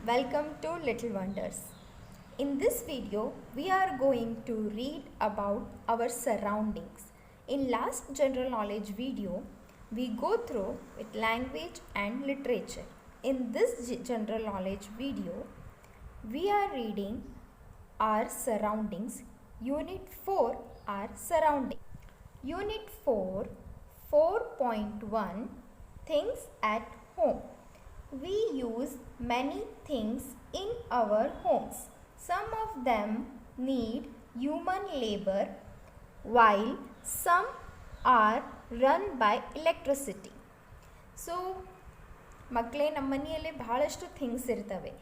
Welcome to Little Wonders. In this video, we are going to read about our surroundings. In last general knowledge video, we go through with language and literature. In this general knowledge video, we are reading our surroundings. Unit 4, our surroundings. Unit 4, 4.1, Things at Home. We use many things in our homes. Some of them need human labor while some are run by electricity. So, ಮಕ್ಕಳೇ ನಮ್ಮ ಮನೆಯಲ್ಲಿ ಬಹಳಷ್ಟು things ಇರ್ತವೆ.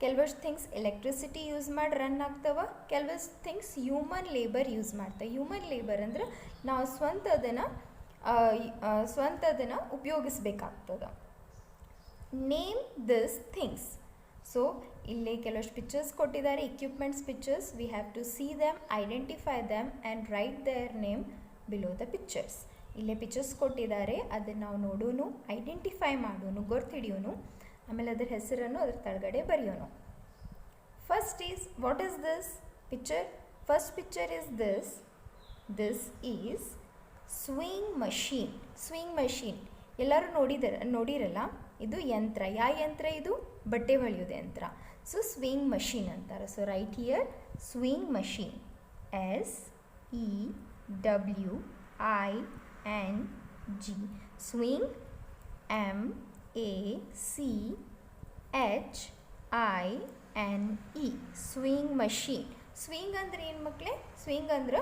ಕೆಲವಷ್ಟು things electricity use ಮಾಡಿ run ಆಗ್ತವೆ, ಕೆಲವಷ್ಟು things human labour use ಮಾಡ್ತವೆ. ಹ್ಯೂಮನ್ ಲೇಬರ್ ಅಂದ್ರೆ ನಾವು ಸ್ವಂತದನ್ನು ಉಪಯೋಗಿಸ್ಬೇಕಾಗ್ತದೆ. Name this things. ಸೊ ಇಲ್ಲಿ ಕೆಲವಷ್ಟು ಪಿಕ್ಚರ್ಸ್ ಕೊಟ್ಟಿದ್ದಾರೆ, equipments pictures. We have to see them, identify them and write their name below the pictures. ಇಲ್ಲೇ ಪಿಕ್ಚರ್ಸ್ ಕೊಟ್ಟಿದ್ದಾರೆ, ಅದನ್ನು ನಾವು ನೋಡೋನು, ಐಡೆಂಟಿಫೈ ಮಾಡೋನು, ಗೊತ್ತಿಡಿಯೋನು, ಆಮೇಲೆ ಅದರ ಹೆಸರನ್ನು ಅದ್ರ ಕೆಳಗಡೆ ಬರೆಯೋನು. First is, what is this picture? First picture is this is sewing machine. Sewing machine ಎಲ್ಲರೂ ನೋಡಿರಲ್ಲ. ಇದು ಯಂತ್ರ. ಯಾವ ಯಂತ್ರ ಇದು? ಬಟ್ಟೆ ಹೊಲಿಯೋದು ಯಂತ್ರ. ಸೊ ಸ್ವಿಂಗ್ ಮಷೀನ್ ಅಂತಾರೆ. So right here sewing machine, SEWING, sewing, MACHINE, sewing machine. Sewing ಅಂದ್ರೆ ಏನು ಮಕ್ಕಳೇ? ಸ್ವಿಂಗ್ ಅಂದ್ರೆ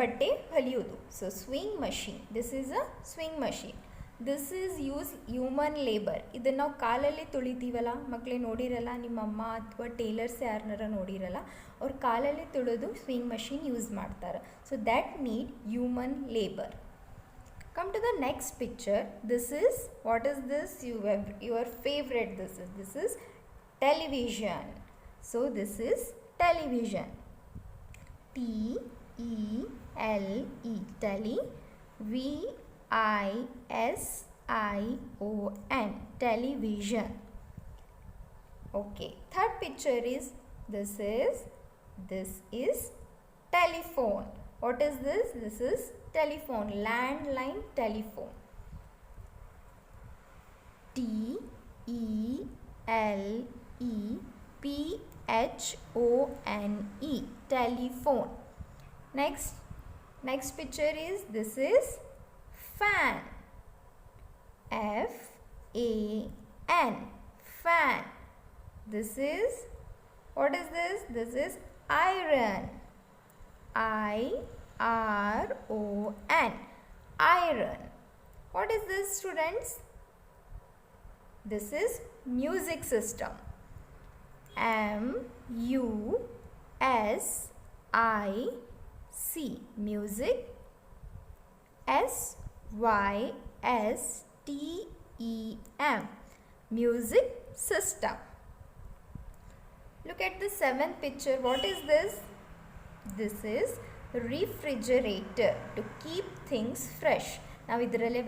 ಬಟ್ಟೆ ಹೊಲಿಯೋದು. So sewing machine, this is a sewing machine. This is use human labour. ಇದನ್ನು ನಾವು ಕಾಲಲ್ಲಿ ತುಳಿತೀವಲ್ಲ ಮಕ್ಕಳೇ, ನೋಡಿರಲ್ಲ, ನಿಮ್ಮ ಅಮ್ಮ ಅಥವಾ ಟೇಲರ್ಸ್ ಯಾರನ್ನಾರ ನೋಡಿರಲ್ಲ, ಅವ್ರು ಕಾಲಲ್ಲಿ ತುಳಿದು ಸ್ವಿಂಗ್ ಮಷೀನ್ ಯೂಸ್ ಮಾಡ್ತಾರೆ. So that need human labour. Come to the next picture. This is, what is this? Your favorite. This is television. So this is television. TELE, tele, VISION, television. Okay, third picture is, this is telephone. What is this? This is telephone, landline telephone. TELEPHONE, telephone. Next picture is, this is fan, FAN, fan. This is, what is this? This is iron, IRON, iron. What is this, students? This is music system, MUSIC, music, SYSTEM, music system. Look at the seventh picture. What is this? This is refrigerator, to keep things fresh. ನಾವು ಇದರಲ್ಲೇ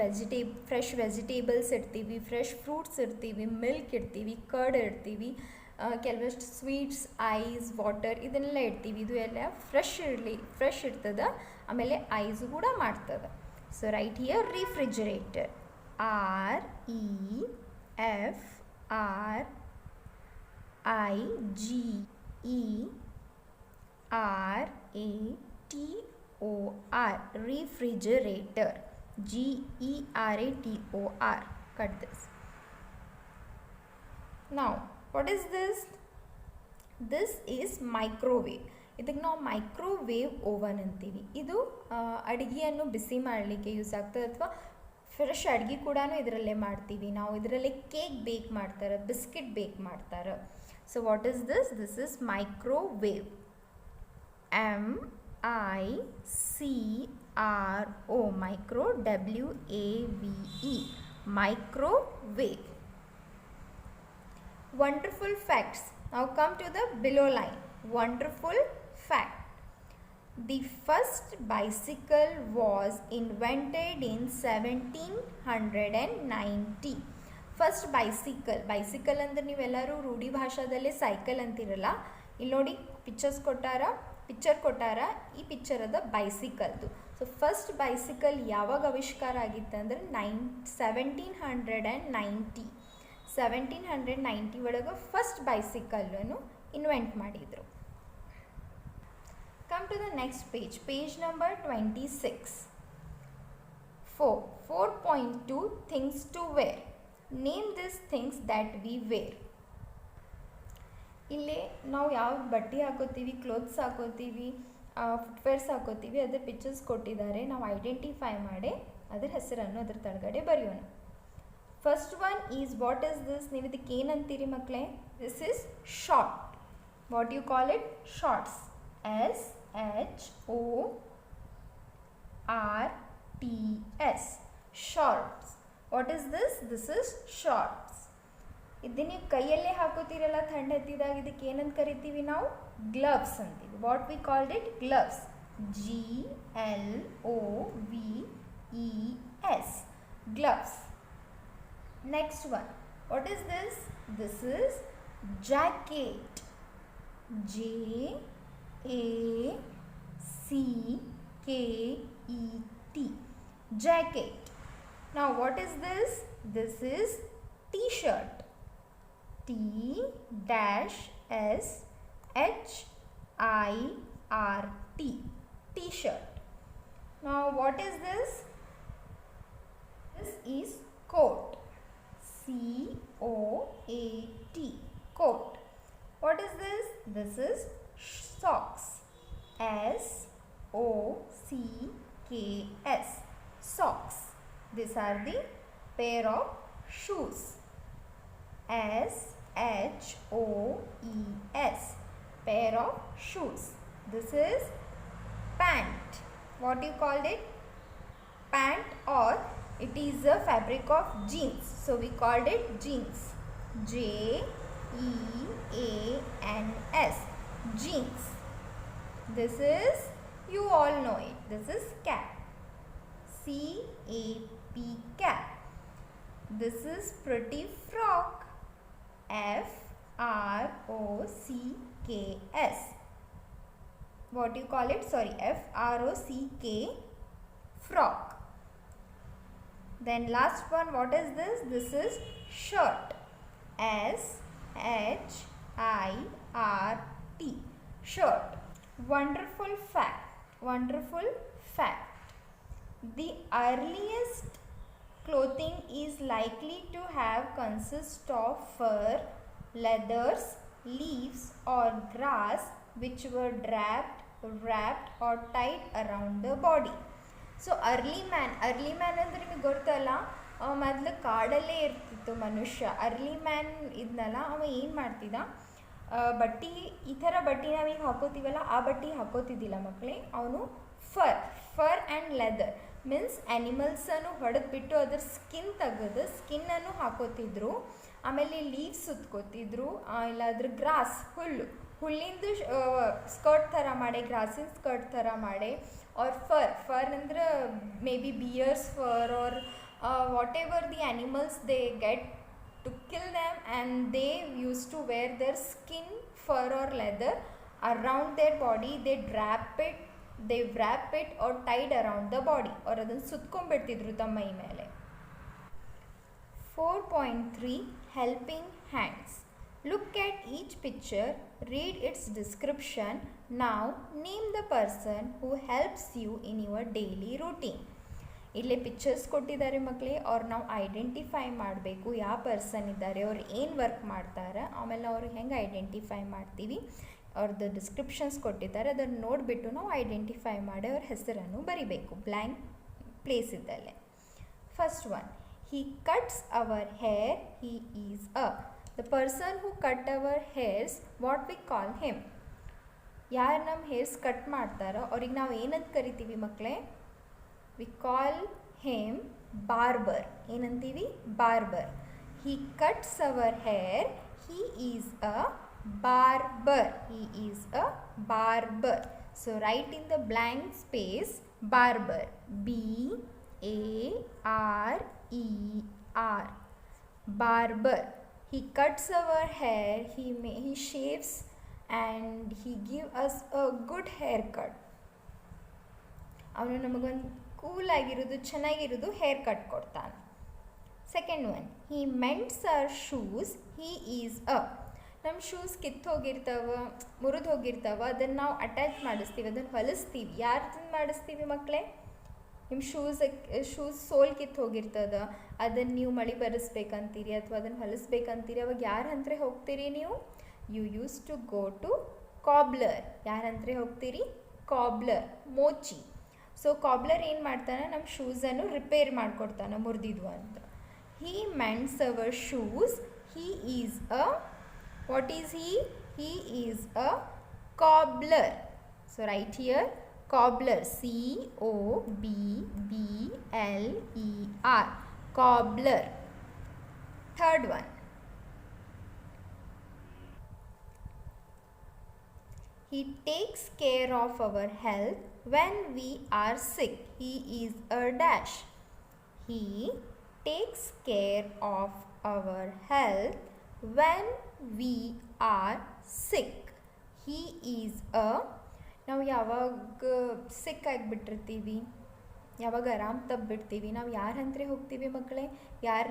fresh vegetables ಇಡ್ತೀವಿ, fresh fruits ಇಡ್ತೀವಿ, milk ಇಡ್ತೀವಿ, curd ಇಡ್ತೀವಿ, ಕೆಲವಷ್ಟು sweets, ice, water ಇದನ್ನೆಲ್ಲ ಇಡ್ತೀವಿ. ಇದು ಎಲ್ಲ ಫ್ರೆಶ್ ಇರ್ತದೆ, ಆಮೇಲೆ ಐಸು ಕೂಡ ಮಾಡ್ತದೆ. So right here refrigerator, REFRIGERATOR, refrigerator, GERATOR. Cut this. Now what is this? This is microwave. ಇದಕ್ಕೆ ನಾವು ಮೈಕ್ರೋವೇವ್ ಓವನ್ ಅಂತೀವಿ. ಇದು ಅಡುಗೆಯನ್ನು ಬಿಸಿ ಮಾಡಲಿಕ್ಕೆ ಯೂಸ್ ಆಗ್ತದೆ, ಅಥವಾ ಫ್ರೆಶ್ ಅಡುಗೆ ಕೂಡ ಇದರಲ್ಲೇ ಮಾಡ್ತೀವಿ. ನಾವು ಇದರಲ್ಲೇ ಕೇಕ್ ಬೇಕ್ ಮಾಡ್ತಾರೆ, ಬಿಸ್ಕೆಟ್ ಬೇಕ್ ಮಾಡ್ತಾರೆ. So what is this? This is microwave, MICRO, micro, WAVE, microwave. Wonderful facts. Now come to the below line. Wonderful fact. The first bicycle was invented in 1790. First bicycle ಅಂದರೆ ನೀವೆಲ್ಲರೂ ರೂಢಿ ಭಾಷಾದಲ್ಲೇ cycle ಅಂತಿರಲ್ಲ. ಇಲ್ಲಿ ನೋಡಿ picture ಕೊಟ್ಟಾರ. ಈ picture ಅದ ಬೈಸಿಕಲ್ದು. So first bicycle ಯಾವಾಗ ಆವಿಷ್ಕಾರ ಆಗಿತ್ತು ಅಂದರೆ 1790 ಒಳಗೆ ಫಸ್ಟ್ ಬೈಸಿಕಲ್ಲನ್ನು ಇನ್ವೆಂಟ್ ಮಾಡಿದರು. Come to the next page number 26. 4.2 things to wear. Name this things that we wear. ಇಲ್ಲಿ ನಾವು ಯಾವ ಬಟ್ಟೆ ಹಾಕೋತೀವಿ, ಕ್ಲೋತ್ಸ್ ಹಾಕೋತೀವಿ, ಫುಟ್ವೇರ್ಸ್ ಹಾಕೋತೀವಿ, ಅದರ ಪಿಕ್ಚರ್ಸ್ ಕೊಟ್ಟಿದ್ದಾರೆ. ನಾವು ಐಡೆಂಟಿಫೈ ಮಾಡಿ ಅದರ ಹೆಸರನ್ನು ಅದರ ತಳಗಡೆ ಬರೆಯೋಣ. First one is, what is this? ನೀವು ಇದಕ್ಕೆ ಏನಂತೀರಿ ಮಕ್ಕಳೇ? This is short. What you call it? Shorts. SHORTS. Shorts. What is this? This is shorts. ಇದು ನೀವು ಕೈಯಲ್ಲೇ ಹಾಕೋತೀರಲ್ಲ ಥಂಡ್ ಹತ್ತಿದಾಗ, ಇದಕ್ಕೆ ಏನಂತ ಕರಿತೀವಿ ನಾವು? ಗ್ಲವ್ಸ್ ಅಂತೀವಿ. What we called it? Gloves. GLOVES. Gloves. Next one, what is this? This is jacket. JACKET. jacket. Now what is this? This is t-shirt. T-SHIRT. T-shirt. Now what is this? This is coat. COAT. Coat. What is this? This is socks. SOCKS. Socks. These are the pair of shoes. SHOES. Pair of shoes. This is pant. What you called it? Pant, or it is a fabric of jeans. So we called it jeans. JEANS. Jeans. This is, you all know it. This is cap. CAP. Cap. This is pretty frock. FROCKS. What you call it? Sorry, FROCK. Frock. Then last one, what is this? This is shirt. SHIRT. Shirt. Wonderful fact. Wonderful fact. The earliest clothing is likely to have consist of fur, leathers, leaves or grass which were wrapped or tied around the body. So early man ಅಂದರೆ ನಿಮಗೆ ಗೊತ್ತಲ್ಲ, ಮೊದಲು ಕಾಡಲ್ಲೇ ಇರ್ತಿತ್ತು ಮನುಷ್ಯ. Early man ಇದ್ನಲ್ಲ, ಅವ ಏನು ಮಾಡ್ತಿದ್ದ, ಬಟ್ಟೆ ಈ ಥರ ಬಟ್ಟೆ ನಾವೀಗ ಹಾಕೋತೀವಲ್ಲ, ಆ ಬಟ್ಟೆ ಹಾಕೋತಿದ್ದಿಲ್ಲ ಮಕ್ಕಳೇ. ಅವನು ಫರ್ ಆ್ಯಂಡ್ ಲೆದರ್ ಮೀನ್ಸ್ ಆ್ಯನಿಮಲ್ಸನ್ನು ಹೊಡೆದ್ಬಿಟ್ಟು ಅದ್ರ ಸ್ಕಿನ್ ತೆಗೆದು ಸ್ಕಿನ್ನನ್ನು ಹಾಕೋತಿದ್ರು. ಆಮೇಲೆ ಲೀವ್ಸ್ ಸುತ್ಕೋತಿದ್ರು, ಇಲ್ಲ ಅದ್ರ ಗ್ರಾಸ್, ಹುಲ್ಲಿಂದು ಸ್ಕರ್ಟ್ ಥರ ಮಾಡಿ, ಗ್ರಾಸಿನ ಸ್ಕರ್ಟ್ ಥರ ಮಾಡಿ. ಆರ್ ಫರ್ ಅಂದ್ರೆ maybe bears fur, or whatever the animals they get to kill them, and they used to wear their skin, fur or leather around their body. They wrap it or tied around the body, or ಅದನ್ನು ಸುತ್ಕೊಂಡ್ಬಿಡ್ತಿದ್ರು ತಮ್ಮ ಮೈ ಮೇಲೆ. 4.3 helping hands. Look at each picture, read its description. Now name the person who helps you in your daily routine. ಇಲ್ಲೇ pictures ಕೊಟ್ಟಿದ್ದಾರೆ ಮಕ್ಕಳೇ, ಅವ್ರು ನಾವು identify ಮಾಡಬೇಕು ಯಾವ ಪರ್ಸನ್ ಇದ್ದಾರೆ, ಅವ್ರು ಏನು ವರ್ಕ್ ಮಾಡ್ತಾರೆ, ಆಮೇಲೆ ಅವ್ರು ಹೆಂಗೆ ಐಡೆಂಟಿಫೈ ಮಾಡ್ತೀವಿ. ಅವ್ರದ್ದು ಡಿಸ್ಕ್ರಿಪ್ಷನ್ಸ್ ಕೊಟ್ಟಿದ್ದಾರೆ, ಅದನ್ನು ನೋಡಿಬಿಟ್ಟು ನಾವು ಐಡೆಂಟಿಫೈ ಮಾಡಿ ಅವ್ರ ಹೆಸರನ್ನು ಬರಿಬೇಕು ಬ್ಲ್ಯಾಂಕ್ ಪ್ಲೇಸ್ ಇದ್ದಲ್ಲೇ. First one, he cuts our hair. He is the person who cut our hairs. What we call him? ಯಾರು ನಮ್ಮ ಹೇರ್ಸ್ ಕಟ್ ಮಾಡ್ತಾರೋ ಅವ್ರಿಗೆ ನಾವು ಏನಂತ ಕರಿತೀವಿ ಮಕ್ಕಳೇ? We call him barber. ಏನಂತೀವಿ? barber. He cuts our hair. He is a barber. He is a barber. So write in the blank space barber. BARER. barber. He cuts our hair, he shaves and he give us a good haircut. ಅವನು ನಮಗೊಂದು cool ಆಗಿರೋದು ಚೆನ್ನಾಗಿರೋದು hair cut ಕೊಡ್ತಾನೆ. Second one, he mends our shoes, he is a. ನಮ್ಮ shoes ಕಿತ್ತು ಹೋಗಿರ್ತಾವ, ಮುರಿದು ಹೋಗಿರ್ತಾವ, ಅದನ್ನು ನಾವು ಅಟ್ಯಾಚ್ ಮಾಡಿಸ್ತೀವಿ, ಅದನ್ನು ಹೊಲಿಸ್ತೀವಿ. ಯಾರ್ದಿಂದ ಮಾಡಿಸ್ತೀವಿ ಮಕ್ಕಳೇ? ನಿಮ್ಮ ಶೂಸ್ ಸೋಲ್ ಕಿತ್ತು ಹೋಗಿರ್ತದ, ಅದನ್ನು ನೀವು ಮಳಿ ಬರೆಸ್ಬೇಕಂತೀರಿ ಅಥವಾ ಅದನ್ನು ಹೊಲಿಸ್ಬೇಕಂತೀರಿ. ಅವಾಗ ಯಾರ ಹತ್ರ ಹೋಗ್ತೀರಿ ನೀವು? You use to go to cobbler. ಯಾರ ಹತ್ರ ಹೋಗ್ತೀರಿ? ಕಾಬ್ಲರ್, ಮೋಚಿ. ಸೊ ಕಾಬ್ಲರ್ ಏನು ಮಾಡ್ತಾನೆ? ನಮ್ಮ ಶೂಸನ್ನು ರಿಪೇರ್ ಮಾಡಿಕೊಡ್ತಾನೆ ಮುರಿದಿದ್ವು ಅಂತ. He mends our shoes, he is a, what is he? He is a cobbler. So right here cobbler, C-O-B-B-L-E-R, cobbler. Third one, he takes care of our health when we are sick. He is a dash. He takes care of our health when we are sick. He is a, ನಾವು ಯಾವಾಗ ಸಿಕ್ ಆಗಿಬಿಟ್ಟಿರ್ತೀವಿ, ಯಾವಾಗ ಆರಾಮ್ ತಪ್ಪಿಬಿಡ್ತೀವಿ, ನಾವು ಯಾರ ಹತ್ರ ಹೋಗ್ತೀವಿ ಮಕ್ಕಳೇ? ಯಾರು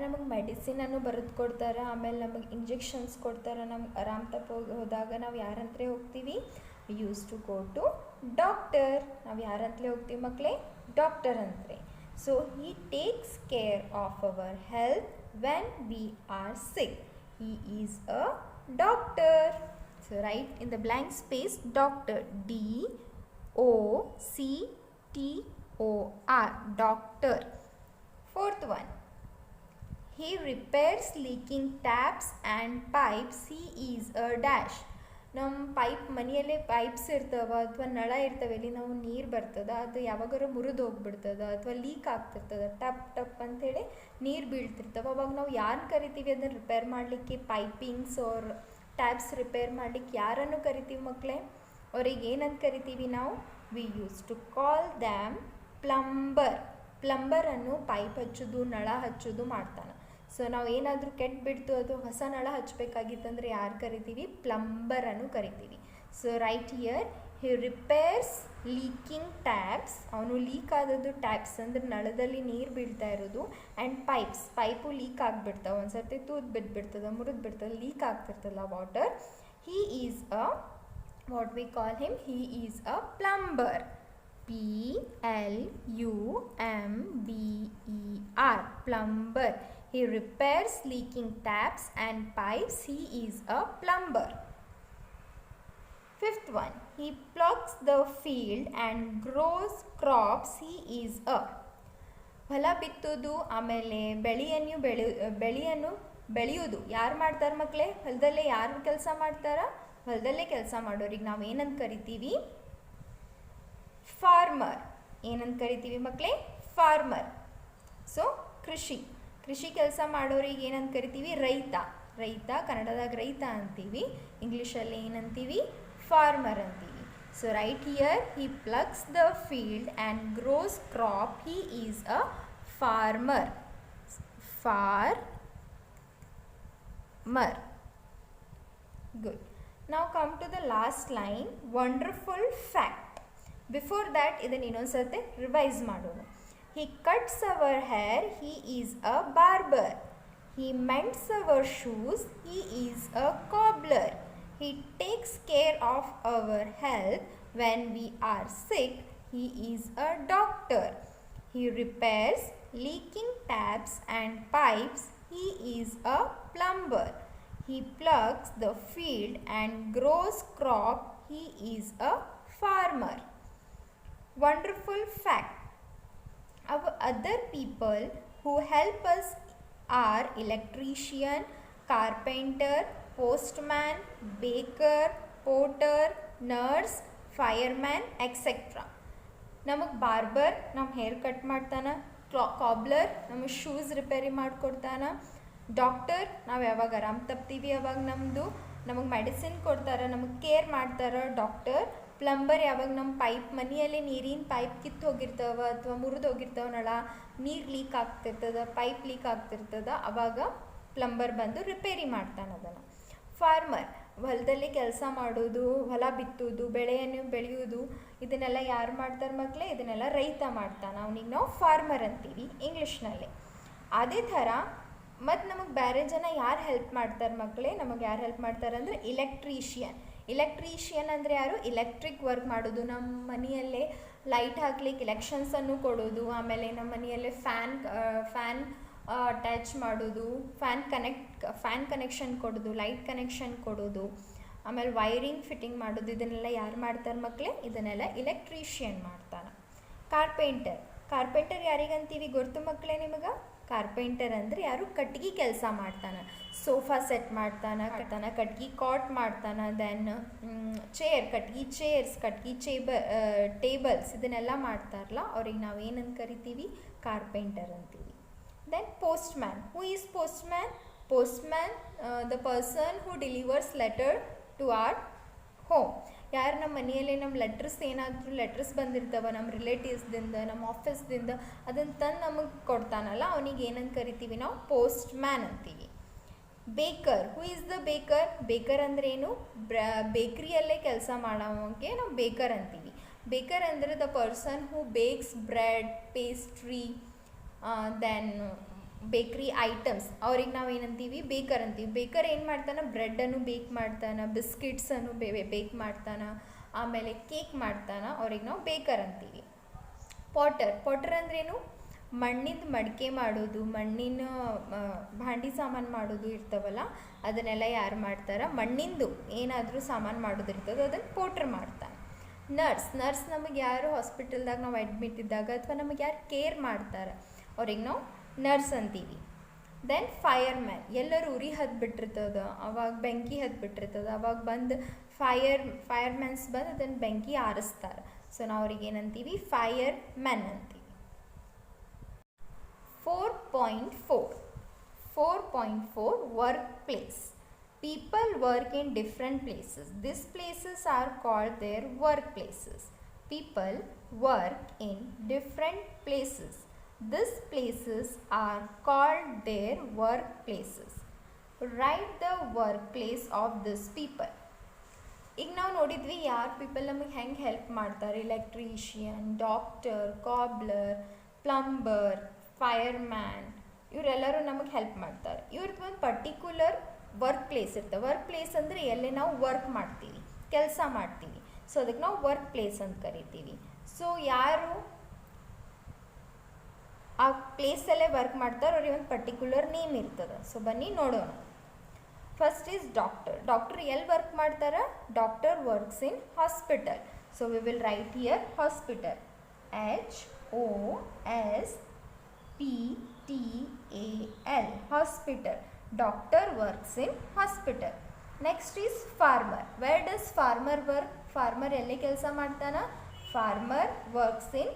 ನಮಗೆ ಮೆಡಿಸಿನನ್ನು ಬರೆದು ಕೊಡ್ತಾರೆ, ಆಮೇಲೆ ನಮಗೆ ಇಂಜೆಕ್ಷನ್ಸ್ ಕೊಡ್ತಾರೆ. ನಮ್ಗೆ ಆರಾಮ್ ತಪ್ಪಿ ಹೋದಾಗ ನಾವು ಯಾರ ಹತ್ರ ಹೋಗ್ತೀವಿ? Use to go to doctor. ನಾವು ಯಾರ ಹತ್ರ ಹೋಗ್ತೀವಿ ಮಕ್ಕಳೇ? ಡಾಕ್ಟರ್ ಅಂದರೆ. So he takes care of our health when we are sick. He is a doctor. So write in the blank space doctor, D-O-C-T-O-R, doctor. Fourth one, he repairs leaking taps and pipes. He is a dash. ನಮ್ಮ ಮನೆಯಲ್ಲೇ pipes ಇರ್ತವೆ ಅಥವಾ ನಳ ಇರ್ತವೆ, ಇಲ್ಲಿ ನಾವು ನೀರು ಬರ್ತದೆ, ಅದು ಯಾವಾಗಾರ ಮುರಿದು ಹೋಗ್ಬಿಡ್ತದೆ ಅಥವಾ ಲೀಕ್ ಆಗ್ತಿರ್ತದೆ, ಟಪ್ ಟಪ್ ಅಂಥೇಳಿ ನೀರು ಬೀಳ್ತಿರ್ತವೆ. ಅವಾಗ ನಾವು ಯಾರನ್ನ ಕರಿತೀವಿ ಅದನ್ನು ರಿಪೇರ್ ಮಾಡಲಿಕ್ಕೆ? ಪೈಪಿಂಗ್ಸ್ ಆರ್ ಟ್ಯಾಪ್ಸ್ ರಿಪೇರ್ ಮಾಡಲಿಕ್ಕೆ ಯಾರನ್ನು ಕರಿತೀವಿ ಮಕ್ಕಳೇ? ಅವ್ರಿಗೆ ಏನಂತ ಕರಿತೀವಿ ನಾವು? We use to call them plumber. ಪ್ಲಂಬರನ್ನು ಪೈಪ್ ಹಚ್ಚೋದು, ನಳ ಹಚ್ಚೋದು ಮಾಡ್ತಾನೆ. ಸೊ ನಾವು ಏನಾದರೂ ಕೆಟ್ಟಬಿಡ್ತು ಅಥವಾ ಹೊಸ ನಳ ಹಚ್ಚಬೇಕಾಗಿತ್ತಂದರೆ ಯಾರು ಕರಿತೀವಿ? ಪ್ಲಂಬರನ್ನು ಕರಿತೀವಿ. So right here, he repairs leaking taps. ಅವನು ಲೀಕ್ ಆದದ್ದು ಟ್ಯಾಪ್ಸ್ ಅಂದರೆ ನಳದಲ್ಲಿ ನೀರು ಬೀಳ್ತಾ ಇರೋದು, ಆ್ಯಂಡ್ ಪೈಪು ಲೀಕ್ ಆಗಿಬಿಡ್ತಾವೆ. ಒಂದು ಸರ್ತಿ ತೂತು ಬಿದ್ದುಬಿಡ್ತದೆ, ಮುರಿದು ಬಿಡ್ತದೆ, ಲೀಕ್ ಆಗ್ತಿರ್ತಲ್ಲ water. He is a, what we call him? He is a plumber. P-L-U-M-B-E-R, plumber. He repairs leaking taps and pipes. He is a plumber. Fifth one, he plows the field and grows crops. He is a, ಹೊಲ ಬಿತ್ತೋದು ಆಮೇಲೆ ಬೆಳೆಯನ್ನು ಬೆಳೆಯೋದು ಯಾರು ಮಾಡ್ತಾರೆ ಮಕ್ಕಳೇ? ಹೊಲದಲ್ಲೇ ಯಾರು ಕೆಲಸ ಮಾಡ್ತಾರ? ಹೊಲದಲ್ಲೇ ಕೆಲಸ ಮಾಡೋರಿಗೆ ನಾವು ಏನಂತ ಕರಿತೀವಿ? ಫಾರ್ಮರ್. ಏನಂತ ಕರಿತೀವಿ ಮಕ್ಕಳೇ? ಫಾರ್ಮರ್. ಸೊ ಕೃಷಿ ಕೆಲಸ ಮಾಡೋರಿಗೆ ಏನಂತ ಕರಿತೀವಿ? ರೈತ. ಕನ್ನಡದಾಗ ರೈತ ಅಂತೀವಿ, ಇಂಗ್ಲೀಷಲ್ಲಿ ಏನಂತೀವಿ? ಫಾರ್ಮರ್ ಅಂತೀವಿ. So right here, he plugs the field and grows crop. He is a farmer. Good. Now come to the last line, wonderful fact. Before that, ಇದನ್ನು ಇನ್ನೊಂದ್ಸತಿ ರಿವೈಸ್ ಮಾಡೋಣ. He cuts our hair. He is a barber. He mends our shoes. He is a cobbler. He takes care of our health when we are sick. He is a doctor. He repairs leaking taps and pipes. He is a plumber. He plugs the field and grows crop. He is a farmer. Wonderful fact. Our other people who help us are electrician, carpenter, postman, baker, porter, nurse, fireman, etc. ನಮಗೆ barber ನಮ್ಮ hair cut ಮಾಡ್ತಾನೆ, cobbler ನಮಗೆ shoes repair ಮಾಡಿಕೊಡ್ತಾನೆ, doctor ನಾವು ಯಾವಾಗ ಆರಾಮ್ ತಪ್ತೀವಿ ಅವಾಗ ನಮಗೆ medicine ಕೊಡ್ತಾರೆ, ನಮಗೆ ಕೇರ್ ಮಾಡ್ತಾರೆ ಡಾಕ್ಟರ್, ಪ್ಲಂಬರ್ ಯಾವಾಗ ನಮ್ಮ ಪೈಪ್ ಮನೆಯಲ್ಲೇ ನೀರಿನ ಪೈಪ್ ಕಿತ್ತು ಹೋಗಿರ್ತವೆ ಅಥವಾ ಮುರಿದು ಹೋಗಿರ್ತವೆ ನಳ, ನೀರು ಲೀಕ್ ಆಗ್ತಿರ್ತದೆ, ಪೈಪ್ ಲೀಕ್ ಆಗ್ತಿರ್ತದೆ, ಅವಾಗ ಪ್ಲಂಬರ್ ಬಂದು ರಿಪೇರಿ ಮಾಡ್ತಾನೆ ಅದನ್ನು. ಫಾರ್ಮರ್ ಹೊಲದಲ್ಲಿ ಕೆಲಸ ಮಾಡೋದು, ಹೊಲ ಬಿತ್ತೋದು, ಬೆಳೆಯನ್ನು ಬೆಳೆಯೋದು, ಇದನ್ನೆಲ್ಲ ಯಾರು ಮಾಡ್ತಾರೆ ಮಕ್ಕಳೇ? ಇದನ್ನೆಲ್ಲ ರೈತ ಮಾಡ್ತಾನೆ, ಅವನಿಗೆ ನಾವು ಫಾರ್ಮರ್ ಅಂತೀವಿ ಇಂಗ್ಲೀಷ್ನಲ್ಲಿ. ಅದೇ ಥರ ಮತ್ತು ನಮಗೆ ಬೇರೆ ಜನ ಯಾರು ಹೆಲ್ಪ್ ಮಾಡ್ತಾರೆ ಮಕ್ಕಳೇ? ನಮಗೆ ಯಾರು ಹೆಲ್ಪ್ ಮಾಡ್ತಾರೆ ಅಂದರೆ ಇಲೆಕ್ಟ್ರೀಷಿಯನ್. ಇಲೆಕ್ಟ್ರೀಷಿಯನ್ ಅಂದರೆ ಯಾರು? ಇಲೆಕ್ಟ್ರಿಕ್ ವರ್ಕ್ ಮಾಡೋದು. ನಮ್ಮ ಮನೆಯಲ್ಲೇ ಲೈಟ್ ಹಾಕ್ಲಿಕ್ಕೆ ಇಲೆಕ್ಷನ್ಸನ್ನು ಕೊಡೋದು, ಆಮೇಲೆ ನಮ್ಮ ಮನೆಯಲ್ಲೇ ಫ್ಯಾನ್ ಅಟ್ಯಾಚ್ ಮಾಡೋದು, ಫ್ಯಾನ್ ಕನೆಕ್ಷನ್ ಕೊಡೋದು, ಲೈಟ್ ಕನೆಕ್ಷನ್ ಕೊಡೋದು, ಆಮೇಲೆ ವೈರಿಂಗ್ ಫಿಟ್ಟಿಂಗ್ ಮಾಡೋದು, ಇದನ್ನೆಲ್ಲ ಯಾರು ಮಾಡ್ತಾರೆ ಮಕ್ಕಳೇ? ಇದನ್ನೆಲ್ಲ ಇಲೆಕ್ಟ್ರೀಷಿಯನ್ ಮಾಡ್ತಾನೆ. ಕಾರ್ಪೆಂಟರ್ ಯಾರಿಗಂತೀವಿ ಗೊತ್ತು ಮಕ್ಕಳೇ ನಿಮಗೆ? ಕಾರ್ಪೆಂಟರ್ ಅಂದರೆ ಯಾರು? ಕಟ್ಗೆ ಕೆಲಸ ಮಾಡ್ತಾನೆ, ಸೋಫಾ ಸೆಟ್ ಮಾಡ್ತಾನೆ, ಕಟ್ಗೆ ಕಾಟ್ ಮಾಡ್ತಾನೆ, ದೆನ್ ಕಟ್ಗೆ ಚೇರ್ಸ್, ಕಟ್ಗೆ ಟೇಬಲ್ಸ್ ಇದನ್ನೆಲ್ಲ ಮಾಡ್ತಾರಲ್ಲ, ಅವ್ರಿಗೆ ನಾವು ಏನಂತ ಕರಿತೀವಿ? ಕಾರ್ಪೆಂಟರ್ ಅಂತೀವಿ. Then postman. Who is postman? Postman the person who delivers letter to our home. ಯಾರು ನಮ್ಮ ಮನೆಯಲ್ಲೇ ನಮ್ಮ ಲೆಟರ್ಸ್ ಬಂದಿರ್ತವೆ ನಮ್ಮ ರಿಲೇಟಿವ್ಸ್ದಿಂದ, ನಮ್ಮ ಆಫೀಸ್ದಿಂದ, ಅದನ್ನು ತಂದು ನಮಗೆ ಕೊಡ್ತಾನಲ್ಲ, ಅವನಿಗೆ ಏನಂತ ಕರಿತೀವಿ ನಾವು? ಪೋಸ್ಟ್ಮ್ಯಾನ್ ಅಂತೀವಿ. Baker. Who is the baker? Baker ಅಂದರೆ ಏನು? ಬೇಕ್ರಿಯಲ್ಲೇ ಕೆಲಸ ಮಾಡೋಕ್ಕೆ ನಾವು ಬೇಕರ್ ಅಂತೀವಿ. ಬೇಕರ್ ಅಂದರೆ the person who bakes bread, pastry, then bakery items, ಅವ್ರಿಗೆ ನಾವು ಏನಂತೀವಿ? ಬೇಕರ್ ಅಂತೀವಿ. ಬೇಕರ್ ಏನು ಮಾಡ್ತಾನೆ? ಬ್ರೆಡ್ಡನ್ನು ಬೇಕ್ ಮಾಡ್ತಾನೆ, ಬಿಸ್ಕಿಟ್ಸನ್ನು ಬೇಕ್ ಮಾಡ್ತಾನೆ, ಆಮೇಲೆ ಕೇಕ್ ಮಾಡ್ತಾನೆ, ಅವ್ರಿಗೆ ನಾವು ಬೇಕರ್ ಅಂತೀವಿ. ಪಾಟರ್ ಅಂದ್ರೇನು? ಮಣ್ಣಿಂದ ಮಡಿಕೆ ಮಾಡೋದು, ಮಣ್ಣಿನ ಭಾಂಡಿ ಸಾಮಾನು ಮಾಡೋದು ಇರ್ತವಲ್ಲ, ಅದನ್ನೆಲ್ಲ ಯಾರು ಮಾಡ್ತಾರೆ? ಮಣ್ಣಿಂದು ಏನಾದರೂ ಸಾಮಾನು ಮಾಡೋದು ಇರ್ತದೆ, ಅದನ್ನು ಪೋಟ್ರ್ ಮಾಡ್ತಾನೆ. ನರ್ಸ್ ನಮಗೆ ಯಾರು ಹಾಸ್ಪಿಟಲ್ದಾಗ ನಾವು ಅಡ್ಮಿಟ್ ಇದ್ದಾಗ ಅಥವಾ ನಮಗೆ ಯಾರು ಕೇರ್ ಮಾಡ್ತಾರೆ, ಅವ್ರಿಗೆ ನಾವು ನರ್ಸ್ ಅಂತೀವಿ. Then fireman. ಎಲ್ಲರೂ ಉರಿ ಹತ್ಬಿಟ್ಟಿರ್ತದೆ, ಅವಾಗ ಬೆಂಕಿ ಹತ್ಬಿಟ್ಟಿರ್ತದೆ, ಅವಾಗ ಬಂದು ಫೈರ್ಮ್ಯಾನ್ಸ್ ಬಂದು ಅದನ್ನು ಬೆಂಕಿ ಆರಿಸ್ತಾರೆ. ಸೊ ನಾವು ಅವ್ರಿಗೆ ಏನಂತೀವಿ? ಫೈರ್ ಮ್ಯಾನ್ ಅಂತೀವಿ. 4.4 work place. People work in different places. These places are called their workplaces. People work in different places. These places are called their workplaces. Write the workplace of these people. ಈಗ ನಾವು ನೋಡಿದ್ವಿ ಯಾರು people ನಮಗೆ ಹೆಂಗೆ help ಮಾಡ್ತಾರೆ? Electrician, doctor, cobbler, plumber, fireman, ಇವರೆಲ್ಲರೂ ನಮಗೆ help ಮಾಡ್ತಾರೆ. ಇವ್ರದ್ದು ಒಂದು ಪರ್ಟಿಕ್ಯುಲರ್ ವರ್ಕ್ ಪ್ಲೇಸ್ ಇರ್ತದೆ. ವರ್ಕ್ ಪ್ಲೇಸ್ ಅಂದರೆ ಎಲ್ಲಿ ನಾವು ವರ್ಕ್ ಮಾಡ್ತೀವಿ, ಕೆಲಸ ಮಾಡ್ತೀವಿ. ಸೊ ಅದಕ್ಕೆ ನಾವು ವರ್ಕ್ ಪ್ಲೇಸ್ ಅಂತ ಕರಿತೀವಿ. ಸೊ ಯಾರು ಆ ಪ್ಲೇಸಲ್ಲೇ ವರ್ಕ್ ಮಾಡ್ತಾರೆ ಅವ್ರಿಗೆ ಒಂದು ಪರ್ಟಿಕ್ಯುಲರ್ ನೇಮ್ ಇರ್ತದೆ. ಸೊ ಬನ್ನಿ ನೋಡೋಣ. ಫಸ್ಟ್ ಈಸ್ ಡಾಕ್ಟರ್ ಎಲ್ಲಿ ವರ್ಕ್ ಮಾಡ್ತಾರೆ? Doctor works in hospital. So we will write here hospital. HOSPITAL hospital. Doctor works in hospital. Next is farmer. Where does farmer work? Farmer ಎಲ್ಲಿ ಕೆಲಸ ಮಾಡ್ತಾನೆ? Farmer works in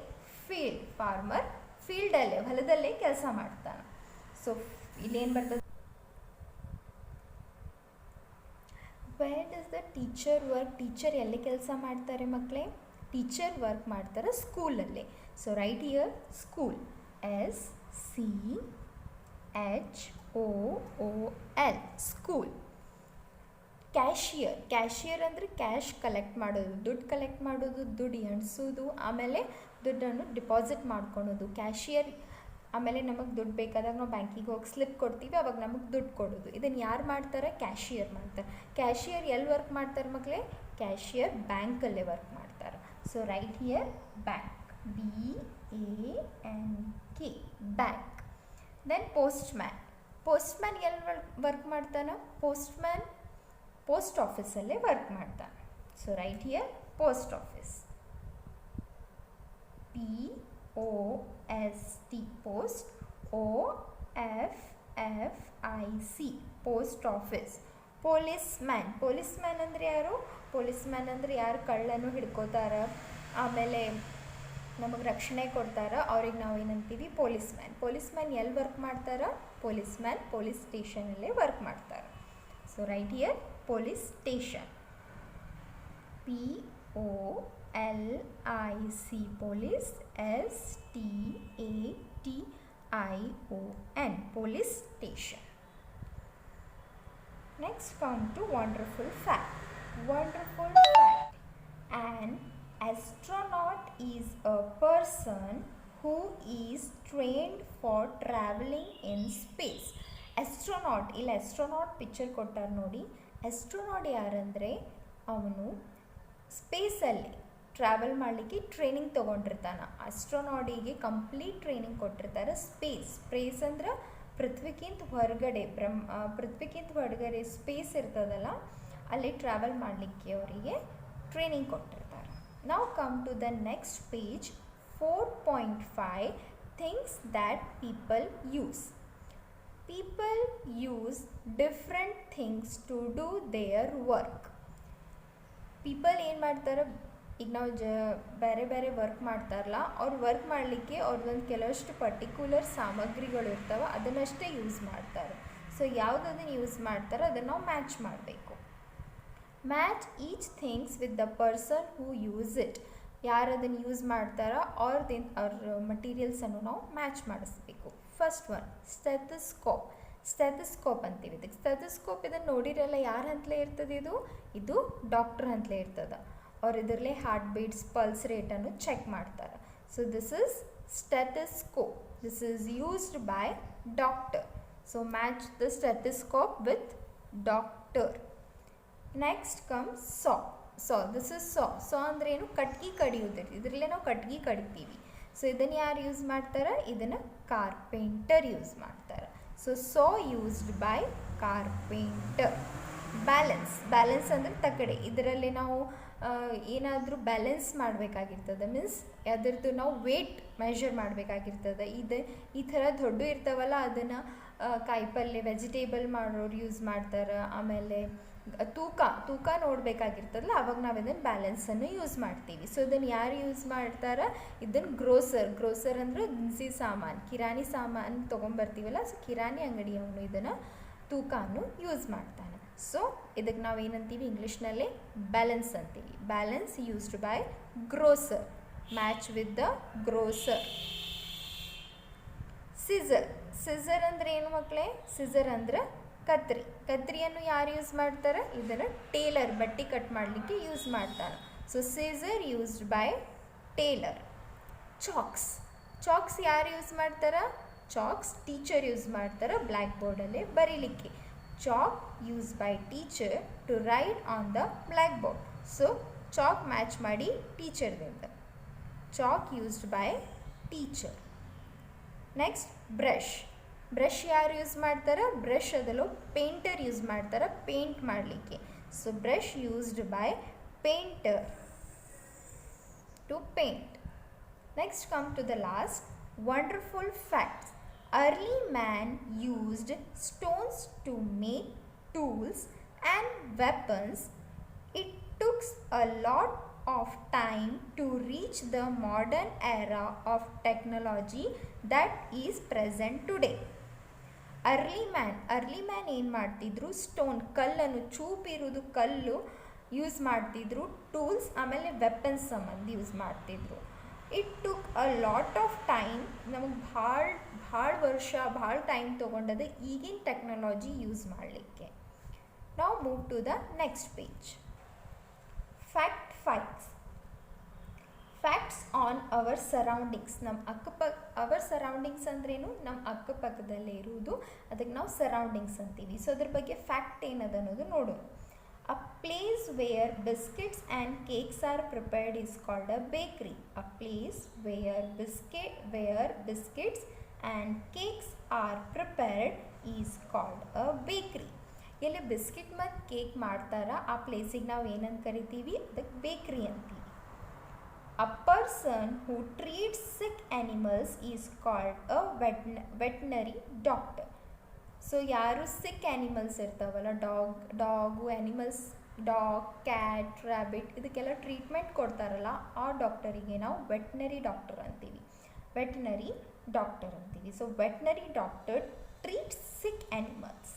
field. Farmer field ಅಲ್ಲೇ ಹೊಲದಲ್ಲೇ ಕೆಲಸ ಮಾಡ್ತಾನೆ. So ಇಲ್ಲೇನು ಬರ್ತದೆ? Where does the teacher work? Teacher ಎಲ್ಲಿ ಕೆಲಸ ಮಾಡ್ತಾರೆ ಮಕ್ಕಳೇ? ಟೀಚರ್ ವರ್ಕ್ ಮಾಡ್ತಾರೆ ಸ್ಕೂಲಲ್ಲೇ. So right here school. SCHOOL school. Cashier ಅಂದರೆ ಕ್ಯಾಶ್ ಕಲೆಕ್ಟ್ ಮಾಡೋದು, ದುಡ್ಡು ಕಲೆಕ್ಟ್ ಮಾಡೋದು, ದುಡ್ಡು ಎಣಿಸೋದು, ಆಮೇಲೆ ದುಡ್ಡನ್ನು ಡಿಪಾಸಿಟ್ ಮಾಡ್ಕೊಳೋದು ಕ್ಯಾಶಿಯರ್. ಆಮೇಲೆ ನಮಗೆ ದುಡ್ಡು ಬೇಕಾದಾಗ ನಾವು ಬ್ಯಾಂಕಿಗೆ ಹೋಗಿ ಸ್ಲಿಪ್ ಕೊಡ್ತೀವಿ, ಅವಾಗ ನಮಗೆ ದುಡ್ಡು ಕೊಡೋದು. ಇದನ್ನು ಯಾರು ಮಾಡ್ತಾರೆ? ಕ್ಯಾಶಿಯರ್ ಮಾಡ್ತಾರೆ. ಕ್ಯಾಶಿಯರ್ ಎಲ್ಲಿ ವರ್ಕ್ ಮಾಡ್ತಾರೆ ಮಕ್ಕಳೇ? ಕ್ಯಾಶಿಯರ್ ಬ್ಯಾಂಕಲ್ಲೇ ವರ್ಕ್ ಮಾಡ್ತಾರೆ. So right here bank. BANK bank. Then postman ಎಲ್ಲಿ ವರ್ಕ್ ಮಾಡ್ತಾನೆ? ಪೋಸ್ಟ್ಮ್ಯಾನ್ ಪೋಸ್ಟ್ ಆಫೀಸಲ್ಲೇ ವರ್ಕ್ ಮಾಡ್ತಾನೆ. So right here post office. POST post. OFFIC post office. Policeman ಅಂದರೆ ಯಾರು? ಪೊಲೀಸ್ಮ್ಯಾನ್ ಅಂದರೆ ಯಾರು ಕಳ್ಳನ್ನು ಹಿಡ್ಕೋತಾರೆ, ಆಮೇಲೆ ನಮಗೆ ರಕ್ಷಣೆ ಕೊಡ್ತಾರೆ, ಅವ್ರಿಗೆ ನಾವು ಏನಂತೀವಿ? ಪೊಲೀಸ್ಮ್ಯಾನ್ ಎಲ್ಲಿ ವರ್ಕ್ ಮಾಡ್ತಾರೆ? ಪೊಲೀಸ್ಮ್ಯಾನ್ ಪೊಲೀಸ್ ಸ್ಟೇಷನಲ್ಲೇ ವರ್ಕ್ ಮಾಡ್ತಾರೆ. So right here police station. police, STATION, police station. Next come to wonderful fact. Wonderful fact. An astronaut is a person who is trained for traveling in space. Astronaut, ಇಲ್ಲಿ astronaut picture ಕೊಟ್ಟಾರೆ ನೋಡಿ. astronaut ಯಾರಂದರೆ ಅವನು ಸ್ಪೇಸಲ್ಲಿ travel ಮಾಡಲಿಕ್ಕೆ training ತೊಗೊಂಡಿರ್ತಾನೆ. ಆಸ್ಟ್ರೋನಾಟಿಗೆ complete training ಕೊಟ್ಟಿರ್ತಾರೆ. Space ಅಂದ್ರೆ ಪೃಥ್ವಿಗಿಂತ ಹೊರಗಡೆ ಪೃಥ್ವಿಗಿಂತ ಹೊರಗಡೆ space ಇರ್ತದಲ್ಲ, ಅಲ್ಲಿ ಟ್ರಾವೆಲ್ ಮಾಡಲಿಕ್ಕೆ ಅವರಿಗೆ ಟ್ರೈನಿಂಗ್ ಕೊಟ್ಟಿರ್ತಾರೆ. ನಾವು come to the next page 4.5 things that people use. People use different things to do their work. People ಏನು ಮಾಡ್ತಾರೆ, ಈಗ ನಾವು ಬೇರೆ ಬೇರೆ ವರ್ಕ್ ಮಾಡ್ತಾರಲ್ಲ, ಅವ್ರು ವರ್ಕ್ ಮಾಡಲಿಕ್ಕೆ ಅವ್ರದ್ದೊಂದು ಕೆಲವಷ್ಟು ಪರ್ಟಿಕ್ಯುಲರ್ ಸಾಮಗ್ರಿಗಳು ಇರ್ತವೆ, ಅದನ್ನಷ್ಟೇ ಯೂಸ್ ಮಾಡ್ತಾರೆ. ಸೊ ಯಾವುದನ್ನು ಯೂಸ್ ಮಾಡ್ತಾರೆ ಅದನ್ನು ನಾವು ಮ್ಯಾಚ್ ಮಾಡಬೇಕು. Match each things with the person who use it. ಯಾರು ಅದನ್ನು ಯೂಸ್ ಮಾಡ್ತಾರೋ ಅವ್ರ ಮಟೀರಿಯಲ್ಸನ್ನು ನಾವು ಮ್ಯಾಚ್ ಮಾಡಿಸ್ಬೇಕು. First one stethoscope. ಸ್ಟೆಥೋಸ್ಕೋಪ್ ಅಂತೀವಿ ಇದಕ್ಕೆ. ಸ್ಟೆಥೋಸ್ಕೋಪ್ ಇದನ್ನು ನೋಡಿರಲ್ಲ, ಯಾರ ಹಂತಲೇ ಇರ್ತದೆ ಇದು ಡಾಕ್ಟ್ರ್ ಹಂತಲೇ ಇರ್ತದೆ. ಅವ್ರು ಇದರಲ್ಲೇ ಹಾರ್ಟ್ ಬೀಟ್ಸ್, ಪಲ್ಸ್ ರೇಟನ್ನು ಚೆಕ್ ಮಾಡ್ತಾರೆ. So this is stethoscope. This is used by doctor. So match the stethoscope with doctor. Next comes saw. This is ಸಾ ಅಂದ್ರೆ ಏನು, ಕಟ್ಗಿ ಕಡಿಯೋದು. ಇದರಲ್ಲೇ ನಾವು ಕಟ್ಗಿ ಕಡಿತೀವಿ. ಸೊ ಇದನ್ನು ಯಾರು ಯೂಸ್ ಮಾಡ್ತಾರೆ, ಇದನ್ನು ಕಾರ್ಪೆಂಟರ್ ಯೂಸ್ ಮಾಡ್ತಾರೆ. So saw used by carpenter. Balance ಅಂದರೆ ತಕ್ಕಡೆ. ಇದರಲ್ಲಿ ನಾವು ಏನಾದರೂ ಬ್ಯಾಲೆನ್ಸ್ ಮಾಡಬೇಕಾಗಿರ್ತದೆ. ಮೀನ್ಸ್ ಅದರದ್ದು ನಾವು ವೇಟ್ ಮೆಷರ್ ಮಾಡಬೇಕಾಗಿರ್ತದೆ. ಈ ಥರ ದೊಡ್ಡ ಇರ್ತಾವಲ್ಲ, ಅದನ್ನು ಕಾಯಿಪಲ್ಯ ವೆಜಿಟೇಬಲ್ ಮಾಡೋರು ಯೂಸ್ ಮಾಡ್ತಾರೆ. ಆಮೇಲೆ ತೂಕ ನೋಡಬೇಕಾಗಿರ್ತದಲ್ಲ, ಅವಾಗ ನಾವು ಇದನ್ನು ಬ್ಯಾಲೆನ್ಸನ್ನು ಯೂಸ್ ಮಾಡ್ತೀವಿ. ಸೊ ಇದನ್ನು ಯಾರು ಯೂಸ್ ಮಾಡ್ತಾರೆ, ಇದನ್ನು ಗ್ರೋಸರ್ ಅಂದರೆ ದಿನಸಿ ಸಾಮಾನು, ಕಿರಾಣಿ ಸಾಮಾನು ತೊಗೊಂಬರ್ತೀವಲ್ಲ, ಸೊ ಕಿರಾಣಿ ಅಂಗಡಿಯವನು ಇದನ್ನು ತೂಕವನ್ನು ಯೂಸ್ ಮಾಡ್ತಾನೆ. ಸೊ ಇದಕ್ಕೆ ನಾವು ಏನಂತೀವಿ ಇಂಗ್ಲೀಷ್ನಲ್ಲಿ, ಬ್ಯಾಲೆನ್ಸ್ ಅಂತೀವಿ. Balance used by grocer. Match with the grocer. Scissor ಅಂದರೆ ಏನು ಮಕ್ಕಳೇ, ಸಿಸರ್ ಅಂದರೆ ಕತ್ರಿಯನ್ನು ಯಾರು ಯೂಸ್ ಮಾಡ್ತಾರೆ, ಇದನ್ನು ಟೇಲರ್ ಬಟ್ಟೆ ಕಟ್ ಮಾಡಲಿಕ್ಕೆ ಯೂಸ್ ಮಾಡ್ತಾನೆ. So scissor used by tailor. Chalks ಯಾರು ಯೂಸ್ ಮಾಡ್ತಾರೆ, ಚಾಕ್ಸ್ ಟೀಚರ್ ಯೂಸ್ ಮಾಡ್ತಾರೆ ಬ್ಲ್ಯಾಕ್ ಬೋರ್ಡಲ್ಲೇ ಬರೀಲಿಕ್ಕೆ. chalk used by teacher to write on the blackboard. So chalk match ಮಾಡಿ teacher ದಿಂದ. chalk used by teacher. Next brush ಯಾರು use ಮಾಡ್ತಾರೆ, brush ಅದಲ್ಲೂ painter use ಮಾಡ್ತಾರೆ ಪೇಂಟ್ ಮಾಡಲಿಕ್ಕೆ. So brush used by painter to paint. Next come to the last wonderful facts. Early man used stones to make tools and weapons. It took a lot of time to reach the modern era of technology that is present today. Early man ಏನು ಮಾಡ್ತಿದ್ರು, stone ಕಲ್ಲನ್ನು ಚೂಪಿರುವುದು ಕಲ್ಲು use ಮಾಡ್ತಿದ್ರು, tools ಆಮೇಲೆ weapons ಸಂಬಂಧ use ಮಾಡ್ತಿದ್ರು. It took a lot of time, ನಮಗೆ ಭಾಳ ವರ್ಷ ಭಾಳ ಟೈಮ್ ತೊಗೊಂಡது ಈಗಿನ ಟೆಕ್ನಾಲಜಿ ಯೂಸ್ ಮಾಡಲಿಕ್ಕೆ. ನಾವು move to the next page. Facts on our surroundings. Our surroundings ಅಂದ್ರೇನು, ನಮ್ಮ ಅಕ್ಕಪಕ್ಕದಲ್ಲೇ ಇರುವುದು, ಅದಕ್ಕೆ ನಾವು ಸರೌಂಡಿಂಗ್ಸ್ ಅಂತೀವಿ. ಸೊ ಅದ್ರ ಬಗ್ಗೆ ಫ್ಯಾಕ್ಟ್ ಏನದ ಅನ್ನೋದು ನೋಡೋಣ. A place where biscuits and cakes are prepared is called a bakery. A place where biscuits and cakes are prepared is called a bakery. ಎಲ್ಲಿ ಬಿಸ್ಕಿಟ್ ಮತ್ತು ಕೇಕ್ ಮಾಡ್ತಾರ ಆ ಪ್ಲೇಸಿಗೆ ನಾವು ಏನಂತ ಕರಿತೀವಿ, ಅದಕ್ಕೆ ಬೇಕ್ರಿ ಅಂತೀವಿ. A person who treats sick animals is called a veterinary doctor. So ಯಾರು ಸಿಕ್ ಆ್ಯನಿಮಲ್ಸ್ ಇರ್ತಾವಲ್ಲ, dog animals, dog, cat, rabbit, ಇದಕ್ಕೆಲ್ಲ ಟ್ರೀಟ್ಮೆಂಟ್ ಕೊಡ್ತಾರಲ್ಲ ಆ ಡಾಕ್ಟರಿಗೆ ನಾವು ವೆಟ್ನರಿ ಡಾಕ್ಟರ್ ಅಂತೀವಿ. So veterinary doctor treats sick animals.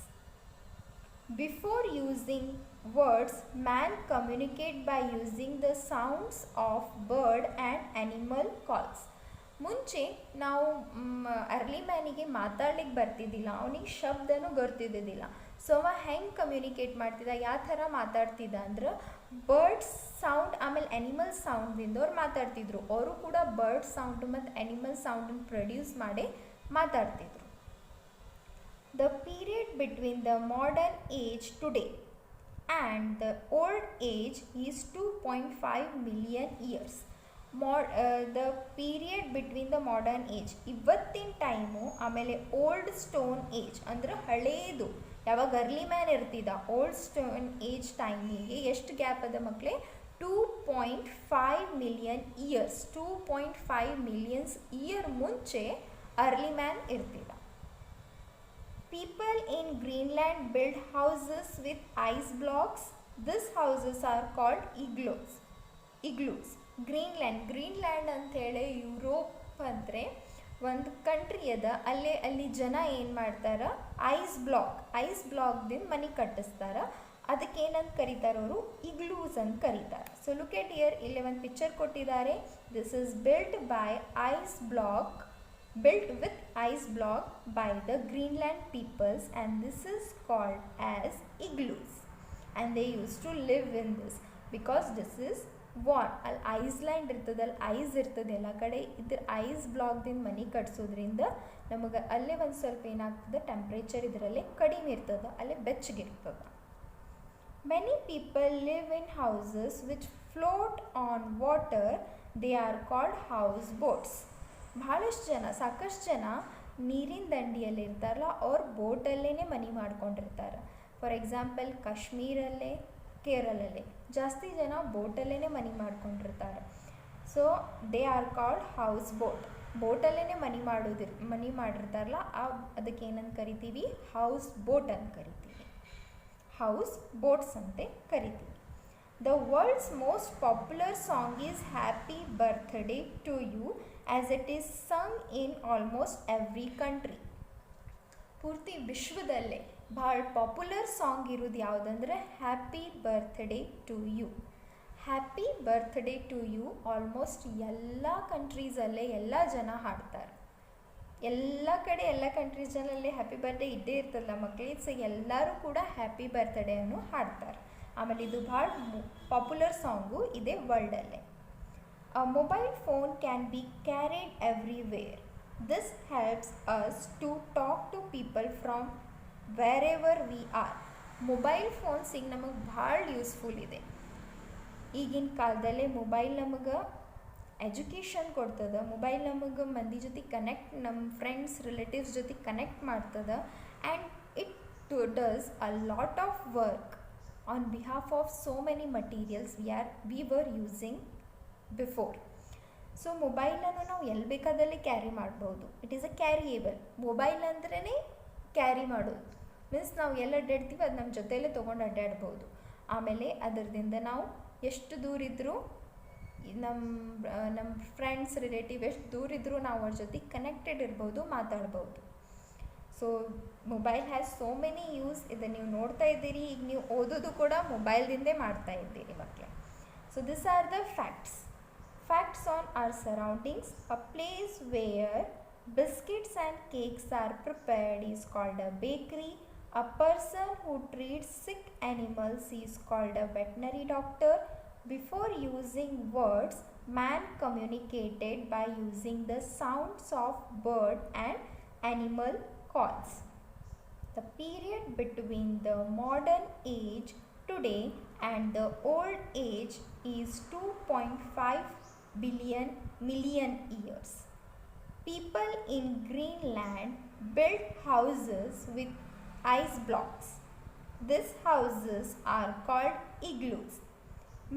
Before using words man communicate by using the sounds of bird and animal calls. ಮುಂಚೆ ನಾವು ಅರ್ಲಿ ಮ್ಯಾನಿಗೆ ಮಾತಾಡ್ಲಿಕ್ಕೆ ಬರ್ತಿದ್ದಿಲ್ಲ, ಅವನಿಗೆ ಶಬ್ದನೂ ಗೊತ್ತಿದ್ದಿದ್ದಿಲ್ಲ. ಸೊ ಅವ ಹೆಂಗೆ ಕಮ್ಯುನಿಕೇಟ್ ಮಾಡ್ತಿದ್ದ, ಯಾವ ಥರ ಮಾತಾಡ್ತಿದ್ದ ಅಂದ್ರೆ ಬರ್ಡ್ಸ್ ಸೌಂಡ್ ಆಮೇಲೆ ಆ್ಯನಿಮಲ್ ಸೌಂಡ್ದಿಂದ ಅವ್ರು ಮಾತಾಡ್ತಿದ್ರು. ಅವರು ಕೂಡ ಬರ್ಡ್ ಸೌಂಡ್ ಮತ್ತು ಆ್ಯನಿಮಲ್ ಸೌಂಡನ್ನು ಪ್ರೊಡ್ಯೂಸ್ ಮಾಡಿ ಮಾತಾಡ್ತಿದ್ರು. The period between the modern age today and the old age is 2.5 million years. The period between the modern age ಇವತ್ತಿನ ಟೈಮು ಆಮೇಲೆ ಓಲ್ಡ್ ಸ್ಟೋನ್ ಏಜ್ ಅಂದ್ರೆ ಹಳೇದು ಯಾವಾಗ ಅರ್ಲಿ ಮ್ಯಾನ್ ಇರ್ತಿದ್ದ ಓಲ್ಡ್ ಸ್ಟೋನ್ ಏಜ್ ಟೈಮಿಗೆ ಎಷ್ಟು ಗ್ಯಾಪ್ ಅದ ಮಕ್ಕಳೇ? 2.5 ಮಿಲಿಯನ್ ಇಯರ್ಸ್. 2.5 ಮಿಲಿಯನ್ಸ್ ಇಯರ್ ಮುಂಚೆ ಅರ್ಲಿ ಮ್ಯಾನ್ ಇರ್ತಿದ್ದ. People in Greenland build houses with ice blocks. These houses are called igloos. Greenland ಅಂಥೇಳಿ ಯುರೋಪ್ ಅಂದರೆ ಒಂದು ಕಂಟ್ರಿ ಅದ. ಅಲ್ಲಿ ಜನ ಏನು ಮಾಡ್ತಾರೆ, ಐಸ್ ಬ್ಲಾಕ್ದಿಂದ ಮನೆ ಕಟ್ಟಿಸ್ತಾರೆ. ಅದಕ್ಕೆ ಏನಂತ ಕರೀತಾರೆ ಅವರು? ಇಗ್ಲೂಸ್ ಅಂತ ಕರೀತಾರೆ. ಸೊ ಲುಕ್ ಎಟ್ ಹಿಯರ್, ಇಲ್ಲಿ ಒಂದು ಪಿಕ್ಚರ್ ಕೊಟ್ಟಿದ್ದಾರೆ. This is built with ice block by the Greenland peoples, and this is called as igloos, and they used to live in this because this is warm. ಅಲ್ಲಿ Iceland ಇರ್ತದಲ್ಲ, ice ಇರ್ತದೆ ಎಲ್ಲ ಕಡೆ. ಇದ್ರ ice ಬ್ಲಾಕ್ದಿಂದ ಮನೆ ಕಟ್ಸೋದ್ರಿಂದ ನಮಗೆ ಅಲ್ಲೇ ಒಂದು ಸ್ವಲ್ಪ ಏನಾಗ್ತದೆ, ಟೆಂಪ್ರೇಚರ್ ಇದರಲ್ಲಿ ಕಡಿಮೆ ಇರ್ತದೆ, ಅಲ್ಲೇ ಬೆಚ್ಚಗಿರ್ತದೆ. Many people live in houses which float on water. They are called house boats. ಸಾಕಷ್ಟು ಜನ ನೀರಿನ ದಂಡಿಯಲ್ಲಿ ಇರ್ತಾರಲ್ಲ, ಅವ್ರು ಬೋಟಲ್ಲೇ ಮನೆ ಮಾಡ್ಕೊಂಡಿರ್ತಾರೆ. ಫಾರ್ ಎಕ್ಸಾಂಪಲ್ ಕಾಶ್ಮೀರಲ್ಲೇ, ಕೇರಳಲ್ಲೇ ಜಾಸ್ತಿ ಜನ ಬೋಟಲ್ಲೇ ಮನೆ ಮಾಡ್ಕೊಂಡಿರ್ತಾರೆ. So they are called house ಬೋಟಲ್ಲೇ ಮನೆ ಮಾಡಿರ್ತಾರಲ್ಲ, ಅದಕ್ಕೆ ಏನಂತ ಕರಿತೀವಿ? ಹೌಸ್ ಬೋಟ್ ಅಂತ ಕರಿತೀವಿ, ಹೌಸ್ ಬೋಟ್ಸ್ ಅಂತ ಕರಿತೀವಿ. The world's most popular song is Happy Birthday to You, as it is sung in almost every country. ಪೂರ್ತಿ ವಿಶ್ವದಲ್ಲೇ ಭಾಳ ಪಾಪ್ಯುಲರ್ ಸಾಂಗ್ ಇರೋದು ಯಾವುದಂದ್ರೆ happy birthday to you. Happy birthday to you almost ಎಲ್ಲ ಕಂಟ್ರೀಸಲ್ಲೇ ಎಲ್ಲ ಜನ ಹಾಡ್ತಾರೆ. ಎಲ್ಲ ಕಡೆ ಎಲ್ಲ ಕಂಟ್ರೀಸಲ್ಲಿ ಹ್ಯಾಪಿ ಬರ್ತ್ಡೇ ಇದ್ದೇ ಇರ್ತಲ್ಲ ಮಕ್ಕಳಿಗೆ. ಸೊ ಎಲ್ಲರೂ ಕೂಡ ಹ್ಯಾಪಿ ಬರ್ತ್ಡೇ ಅನ್ನು ಹಾಡ್ತಾರೆ. ಆಮೇಲೆ ಇದು ಭಾಳ ಪಾಪ್ಯುಲರ್ ಸಾಂಗು ಇದೆ ವರ್ಲ್ಡಲ್ಲೇ. A mobile phone can be carried everywhere. This helps us to talk to people from wherever we are. Mobile phones ಈಗ ನಮಗೆ ಭಾಳ ಯೂಸ್ಫುಲ್ ಇದೆ. ಈಗಿನ ಕಾಲದಲ್ಲೇ ಮೊಬೈಲ್ ನಮಗೆ ಎಜುಕೇಷನ್ ಕೊಡ್ತದೆ. ಮೊಬೈಲ್ ನಮಗೆ ಮಂದಿ ಜೊತೆ ನಮ್ಮ ಫ್ರೆಂಡ್ಸ್ ರಿಲೇಟಿವ್ಸ್ ಜೊತೆ ಕನೆಕ್ಟ್ ಮಾಡ್ತದೆ. And it does a lot of work on behalf of so many materials we were using before. So ಮೊಬೈಲನ್ನು ನಾವು ಎಲ್ಲಿ ಬೇಕಾದಲ್ಲಿ ಕ್ಯಾರಿ ಮಾಡ್ಬೋದು. It is a carriable. Mobile ಅಂದ್ರೇ ಕ್ಯಾರಿ ಮಾಡೋದು ಮೀನ್ಸ್ ನಾವು ಎಲ್ಲ ಅಡ್ಡಾಡ್ತೀವಿ ಅದು ನಮ್ಮ ಜೊತೆಯಲ್ಲೇ ತೊಗೊಂಡು ಅಡ್ಡಾಡ್ಬೋದು. ಆಮೇಲೆ ಅದರದಿಂದ ನಾವು ಎಷ್ಟು ದೂರ ಇದ್ದರೂ ನಮ್ಮ ಫ್ರೆಂಡ್ಸ್ ರಿಲೇಟಿವ್ ಎಷ್ಟು ದೂರ ಇದ್ದರೂ ನಾವು ಅವ್ರ ಜೊತೆ ಕನೆಕ್ಟೆಡ್ ಇರ್ಬೋದು, ಮಾತಾಡ್ಬೋದು. So mobile has so many use. ಇದನ್ನು ನೀವು ನೋಡ್ತಾ ಇದ್ದೀರಿ, ಈಗ ನೀವು ಓದೋದು ಕೂಡ ಮೊಬೈಲ್ದಿಂದೇ ಮಾಡ್ತಾ ಇದ್ದೀರಿ ಮಕ್ಕಳೇ. So this are the facts on our surroundings. A place where biscuits and cakes are prepared is called a bakery. A person who treats sick animals is called a veterinary doctor. Before using words, man communicated by using the sounds of bird and animal calls. The period between the modern age today and the old age is 2.5 million years. People in Greenland built houses with ice blocks. These houses are called igloos.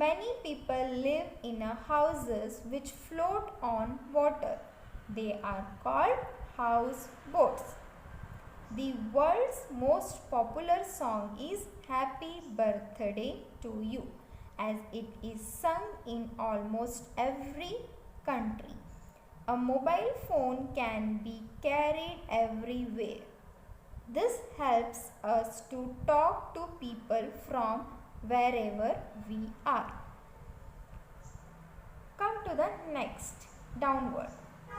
Many people live in houses which float on water. They are called house boats. The world's most popular song is Happy Birthday to You, as it is sung in almost every country. A mobile phone can be carried everywhere. This helps us to talk to people from wherever we are. Come to the next, downward.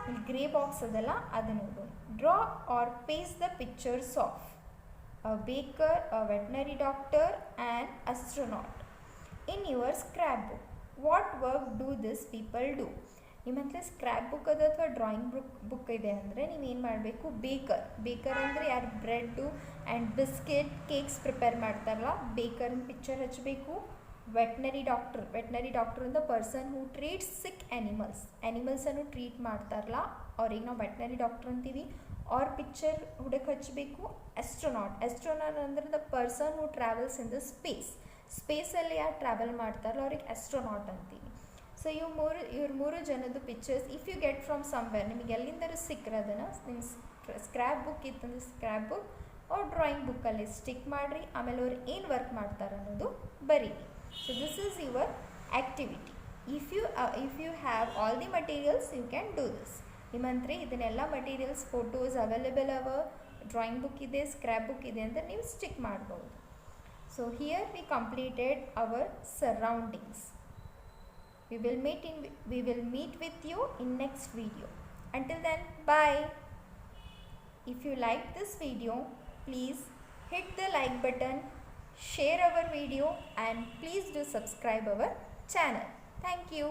ಇಲ್ಲಿ grey box ಅದಲ್ಲ ಅದನ್ನು ನೋಡೋಣ. Draw or paste the pictures of a baker, a veterinary doctor, and astronaut in your scrapbook. What work do these people do? ನಿಮ್ಮ ಹತ್ರ scrap book ಅದ ಅಥವಾ drawing book ಇದೆ ಅಂದರೆ ನೀವೇನು ಮಾಡಬೇಕು, ಬೇಕರ್ ಅಂದರೆ ಯಾರು bread and biscuit cakes prepare ಮಾಡ್ತಾರಲ್ಲ ಬೇಕರ್ನ ಪಿಕ್ಚರ್ ಹಚ್ಚಬೇಕು. ವೆಟ್ನರಿ ಡಾಕ್ಟರ್ ಅಂತ ಪರ್ಸನ್ ಹೂ ಟ್ರೀಟ್ಸ್ ಸಿಕ್ ಆ್ಯನಿಮಲ್ಸನ್ನು ಟ್ರೀಟ್ ಮಾಡ್ತಾರಲ್ಲ ಅವ್ರಿಗೆ ನಾವು ವೆಟ್ನರಿ ಡಾಕ್ಟರ್ ಅಂತೀವಿ. ಅವ್ರ ಪಿಕ್ಚರ್ ಹುಡಕ್ಕೆ ಹಚ್ಚಬೇಕು. ಆಸ್ಟ್ರೋನಾಟ್ ಅಂದರೆ the person who travels in the ಸ್ಪೇಸಲ್ಲಿ ಯಾರು ಟ್ರಾವೆಲ್ ಮಾಡ್ತಾರಲ್ಲ ಅವ್ರಿಗೆ ಆಸ್ಟ್ರೋನಾಟ್ ಅಂತೀವಿ. ಸೊ ಇವ್ರ ಮೂರು ಜನದ್ದು pictures if you get from somewhere, ನಿಮಗೆ ಎಲ್ಲಿಂದರೂ ಸಿಕ್ಕರೆ ಅದನ್ನು ನಿಮ್ಮ ಸ್ಕ್ರ್ಯಾಪ್ ಬುಕ್ ಇತ್ತಂದ್ರೆ ಸ್ಕ್ರ್ಯಾಪ್ ಬುಕ್ ಅವ್ರ ಡ್ರಾಯಿಂಗ್ ಬುಕ್ಕಲ್ಲಿ ಸ್ಟಿಕ್ ಮಾಡಿರಿ. ಆಮೇಲೆ ಅವ್ರು ಏನು ವರ್ಕ್ ಮಾಡ್ತಾರೆ ಅನ್ನೋದು ಬರೀರಿ. So this is your activity. If you have all the materials you can do this. ನಿಮ್ಮಂದ್ರೆ ಇದನ್ನೆಲ್ಲ ಮಟೀರಿಯಲ್ಸ್ ಫೋಟೋಸ್ ಅವೈಲೇಬಲ್ ಅವ, ಡ್ರಾಯಿಂಗ್ ಬುಕ್ ಇದೆ, ಸ್ಕ್ರ್ಯಾಪ್ ಬುಕ್ ಇದೆ ಅಂತ ನೀವು ಸ್ಟಿಕ್ ಮಾಡ್ಬೋದು. So here we completed our surroundings. We will meet with you in next video. Until then, bye. If you like this video, please hit the like button, share our video, and please do subscribe our channel. Thank you.